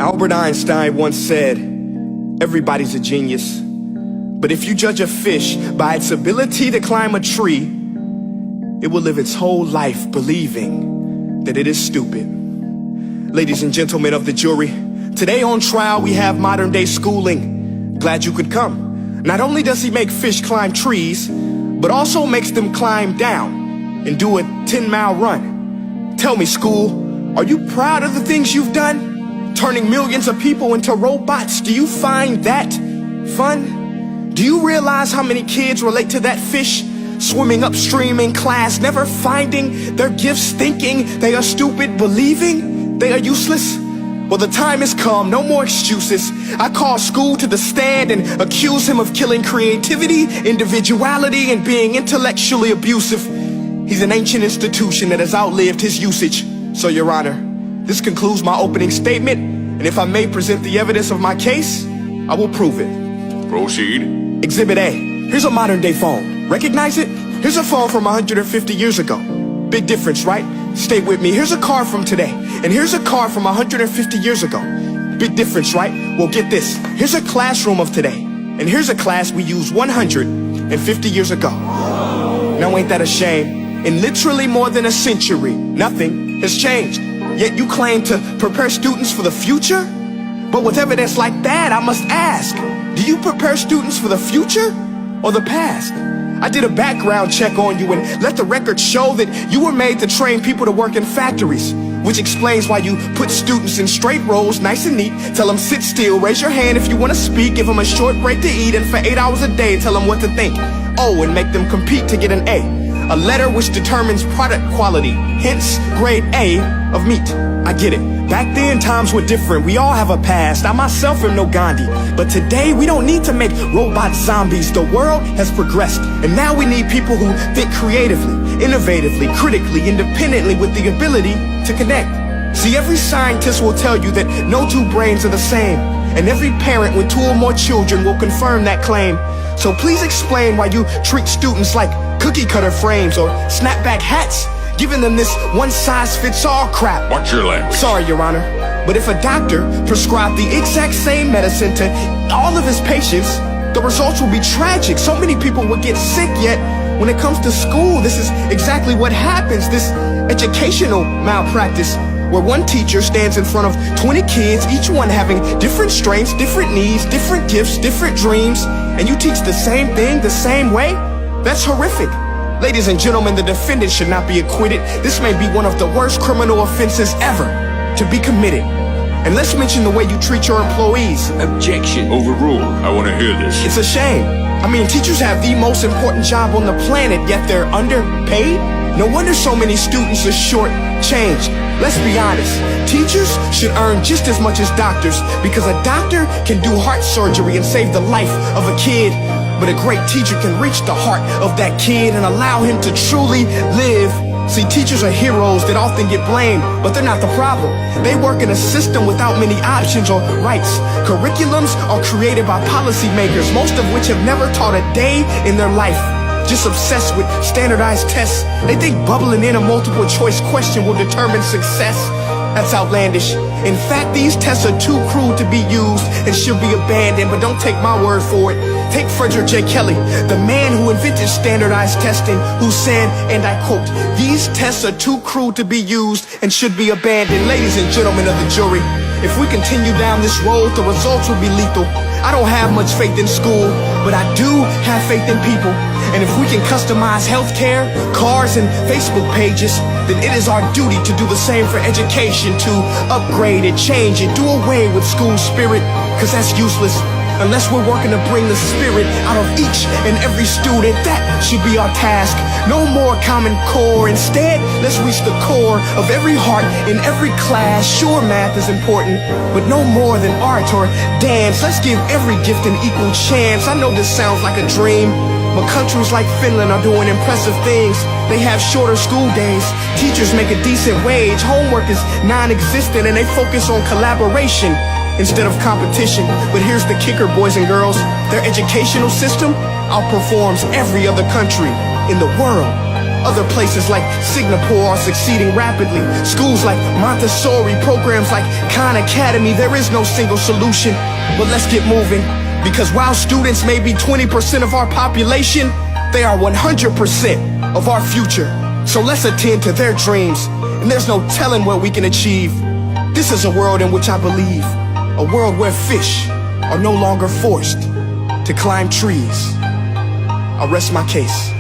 Albert Einstein once said, everybody's a genius. But if you judge a fish by its ability to climb a tree, it will live its whole life believing that it is stupid. Ladies and gentlemen of the jury, today on trial we have modern day schooling. Glad you could come. Not only does he make fish climb trees, but also makes them climb down and do a 10-mile run. Tell me, school, are you proud of the things you've done? Turning millions of people into robots, do you find that fun? Do you realize how many kids relate to that fish swimming upstream in class, never finding their gifts, thinking they are stupid, believing they are useless? Well, the time has come, no more excuses. I call school to the stand and accuse him of killing creativity, individuality, and being intellectually abusive. He's an ancient institution that has outlived his usage. So, Your Honor, this concludes my opening statement, and if I may present the evidence of my case, I will prove it. Proceed. Exhibit A. Here's a modern day phone. Recognize it? Here's a phone from 150 years ago. Big difference, right? Stay with me. Here's a car from today, and here's a car from 150 years ago. Big difference, right? Well, get this. Here's a classroom of today, and here's a class we used 150 years ago. Now, ain't that a shame? In literally more than a century, nothing has changed. Yet you claim to prepare students for the future? But with evidence like that, I must ask, do you prepare students for the future or the past? I did a background check on you and let the record show that you were made to train people to work in factories, which explains why you put students in straight rows, nice and neat, tell them sit still, raise your hand if you want to speak, give them a short break to eat, and for 8 hours a day tell them what to think. Oh, and make them compete to get an A letter which determines product quality, hence grade A of meat. I get it. Back then, times were different. We all have a past. I myself am no Gandhi. But today, we don't need to make robot zombies. The world has progressed. And now we need people who think creatively, innovatively, critically, independently, with the ability to connect. See, every scientist will tell you that no two brains are the same. And every parent with 2 or more children will confirm that claim. So please explain why you treat students like cookie cutter frames or snapback hats, giving them this one-size-fits-all crap. Watch your language. Sorry, Your Honor, but if a doctor prescribed the exact same medicine to all of his patients, the results will be tragic. So many people will get sick, yet when it comes to school, this is exactly what happens. This educational malpractice, where one teacher stands in front of 20 kids, each one having different strengths, different needs, different gifts, different dreams, and you teach the same thing the same way? That's horrific. Ladies and gentlemen, the defendant should not be acquitted. This may be one of the worst criminal offenses ever to be committed. And let's mention the way you treat your employees. Objection. Overruled. I want to hear this. It's a shame. I mean, teachers have the most important job on the planet, yet they're underpaid? No wonder so many students are short-changed. Let's be honest, teachers should earn just as much as doctors, because a doctor can do heart surgery and save the life of a kid, but a great teacher can reach the heart of that kid and allow him to truly live. See, teachers are heroes that often get blamed, but they're not the problem. They work in a system without many options or rights. Curriculums are created by policymakers, most of which have never taught a day in their life. Just obsessed with standardized tests. They think bubbling in a multiple choice question will determine success. That's outlandish. In fact, these tests are too crude to be used and should be abandoned, but don't take my word for it. Take Frederick J. Kelly, the man who invented standardized testing, who said, and I quote, "These tests are too crude to be used and should be abandoned." Ladies and gentlemen of the jury, if we continue down this road, the results will be lethal. I don't have much faith in school, but I do have faith in people. And if we can customize healthcare, cars, and Facebook pages, then it is our duty to do the same for education, to upgrade it, change it, do away with school spirit, because that's useless. Unless we're working to bring the spirit out of each and every student, that should be our task. No more Common Core. Instead, let's reach the core of every heart in every class. Sure, math is important, but no more than art or dance. Let's give every gift an equal chance. I know this sounds like a dream, but countries like Finland are doing impressive things. They have shorter school days. Teachers make a decent wage. Homework is non-existent, and they focus on collaboration instead of competition. But here's the kicker, boys and girls. Their educational system outperforms every other country in the world. Other places like Singapore are succeeding rapidly. Schools like Montessori, programs like Khan Academy, there is no single solution. But let's get moving, because while students may be 20% of our population, they are 100% of our future. So let's attend to their dreams, and there's no telling what we can achieve. This is a world in which I believe, a world where fish are no longer forced to climb trees. I rest my case.